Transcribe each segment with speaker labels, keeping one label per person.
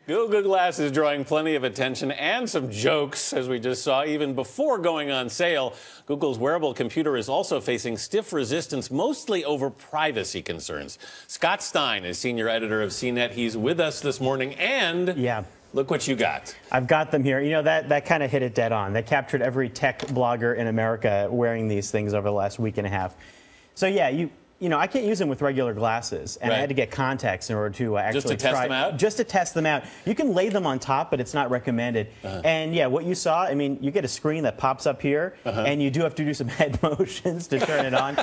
Speaker 1: Goggle Glasses drawing plenty of attention and some jokes, as we just saw, even before going on sale. Google's wearable computer is also facing stiff resistance, mostly over privacy concerns. Scott Stein is senior editor of CNET. He's with us this morning, and look what you got.
Speaker 2: I've got them here. You know, that kind of hit it dead on. That captured every tech blogger in America wearing these things over the last week and a half. So yeah, you know, I can't use them with regular glasses, and I had to get contacts in order to actually
Speaker 1: test them out?
Speaker 2: Just to test them out. You can lay them on top, but it's not recommended. And yeah, what you saw, I mean, you get a screen that pops up here, and you do have to do some head motions to turn it on.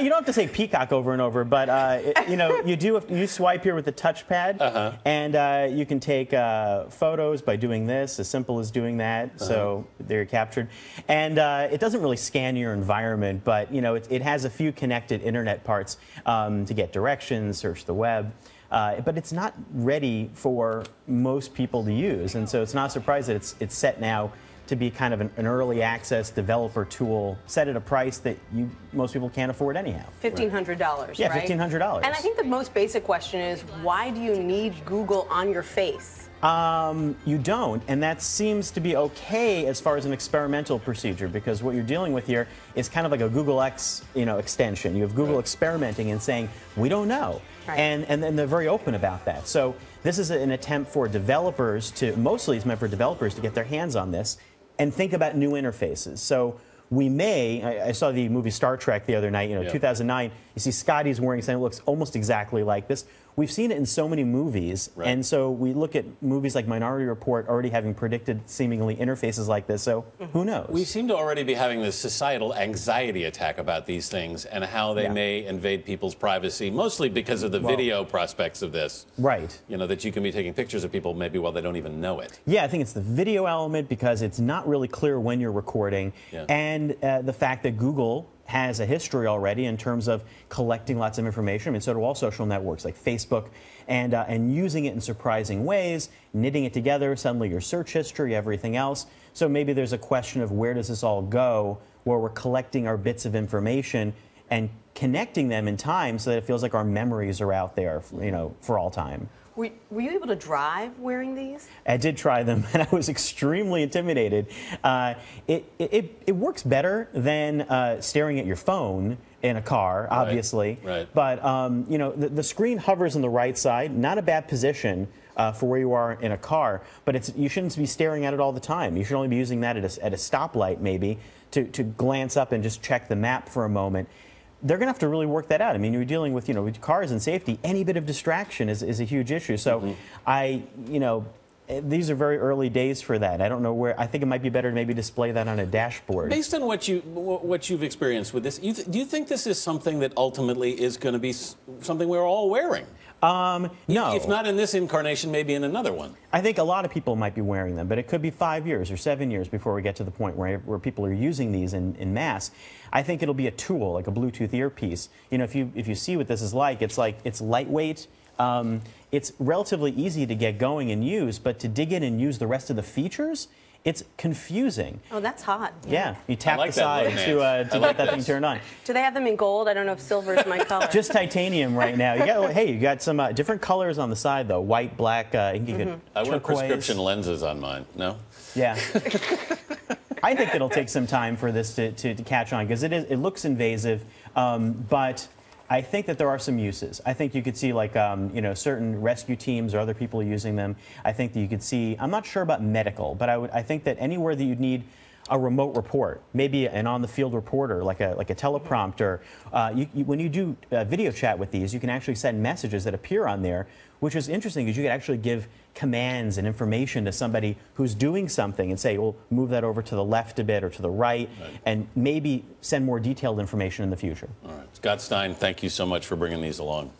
Speaker 2: You don't have to say peacock over and over, but you know, you swipe here with the touchpad, and you can take photos by doing this, as simple as doing that. So they're captured, and it doesn't really scan your environment, but you know, it has a few connected internet parts to get directions, search the web, but it's not ready for most people to use, and so it's not surprising that it's set now to be kind of an early access developer tool, set at a price that most people can't afford anyhow.
Speaker 3: $1,500,
Speaker 2: yeah,
Speaker 3: right?
Speaker 2: $1,500.
Speaker 3: And I think the most basic question is, why do you need Google on your face?
Speaker 2: You don't, and that seems to be okay as far as an experimental procedure, because what you're dealing with here is kind of like a Google X, extension. You have Google experimenting and saying, we don't know, and they're very open about that. So this is an attempt for developers mostly it's meant for developers to get their hands on this and think about new interfaces. So we may, I saw the movie Star Trek the other night, 2009, you see Scotty's wearing something that looks almost exactly like this. We've seen it in so many movies, and so we look at movies like Minority Report already having predicted seemingly interfaces like this, so who knows?
Speaker 1: We seem to already be having this societal anxiety attack about these things and how they may invade people's privacy, mostly because of the video prospects of this.
Speaker 2: Right.
Speaker 1: You know, that you can be taking pictures of people maybe while they don't even know it.
Speaker 2: Yeah, I think it's the video element, because it's not really clear when you're recording, and the fact that Google has a history already in terms of collecting lots of information. I mean, so do all social networks like Facebook, and using it in surprising ways, knitting it together, suddenly your search history, everything else. So maybe there's a question of where does this all go, where we're collecting our bits of information and connecting them in time so that it feels like our memories are out there, for all time.
Speaker 3: Were you able to drive wearing these?
Speaker 2: I did try them, and I was extremely intimidated. It works better than staring at your phone in a car, obviously. But the screen hovers on the right side, not a bad position for where you are in a car, but you shouldn't be staring at it all the time. You should only be using that at a stoplight, maybe, to glance up and just check the map for a moment. They're going to have to really work that out. I mean, you're dealing with, with cars and safety. Any bit of distraction is a huge issue. So these are very early days for that. I don't know where. I think it might be better to maybe display that on a dashboard.
Speaker 1: Based on what you've experienced with this, do you think this is something that ultimately is going to be something we're all wearing?
Speaker 2: No.
Speaker 1: If not in this incarnation, maybe in another one.
Speaker 2: I think a lot of people might be wearing them, but it could be 5 years or 7 years before we get to the point where people are using these in mass. I think it'll be a tool, like a Bluetooth earpiece. If you see what this is like, it's lightweight. It's relatively easy to get going and use, but to dig in and use the rest of the features, it's confusing.
Speaker 3: Oh, that's hot.
Speaker 2: Yeah, you tap the side to get that thing turned on.
Speaker 3: Do they have them in gold? I don't know if silver is my color.
Speaker 2: Just titanium right now. You got some different colors on the side, though. White, black, I
Speaker 1: want prescription lenses on mine. No?
Speaker 2: Yeah. I think it'll take some time for this to catch on, because it looks invasive, but I think that there are some uses. I think you could see, like, certain rescue teams or other people using them. I think that you could see, I'm not sure about medical, but I think that anywhere that you'd need a remote report, maybe an on-the-field reporter, like a teleprompter. When you do video chat with these, you can actually send messages that appear on there, which is interesting because you can actually give commands and information to somebody who's doing something and say, well, move that over to the left a bit or to the right, and maybe send more detailed information in the future.
Speaker 1: All right. Scott Stein, thank you so much for bringing these along.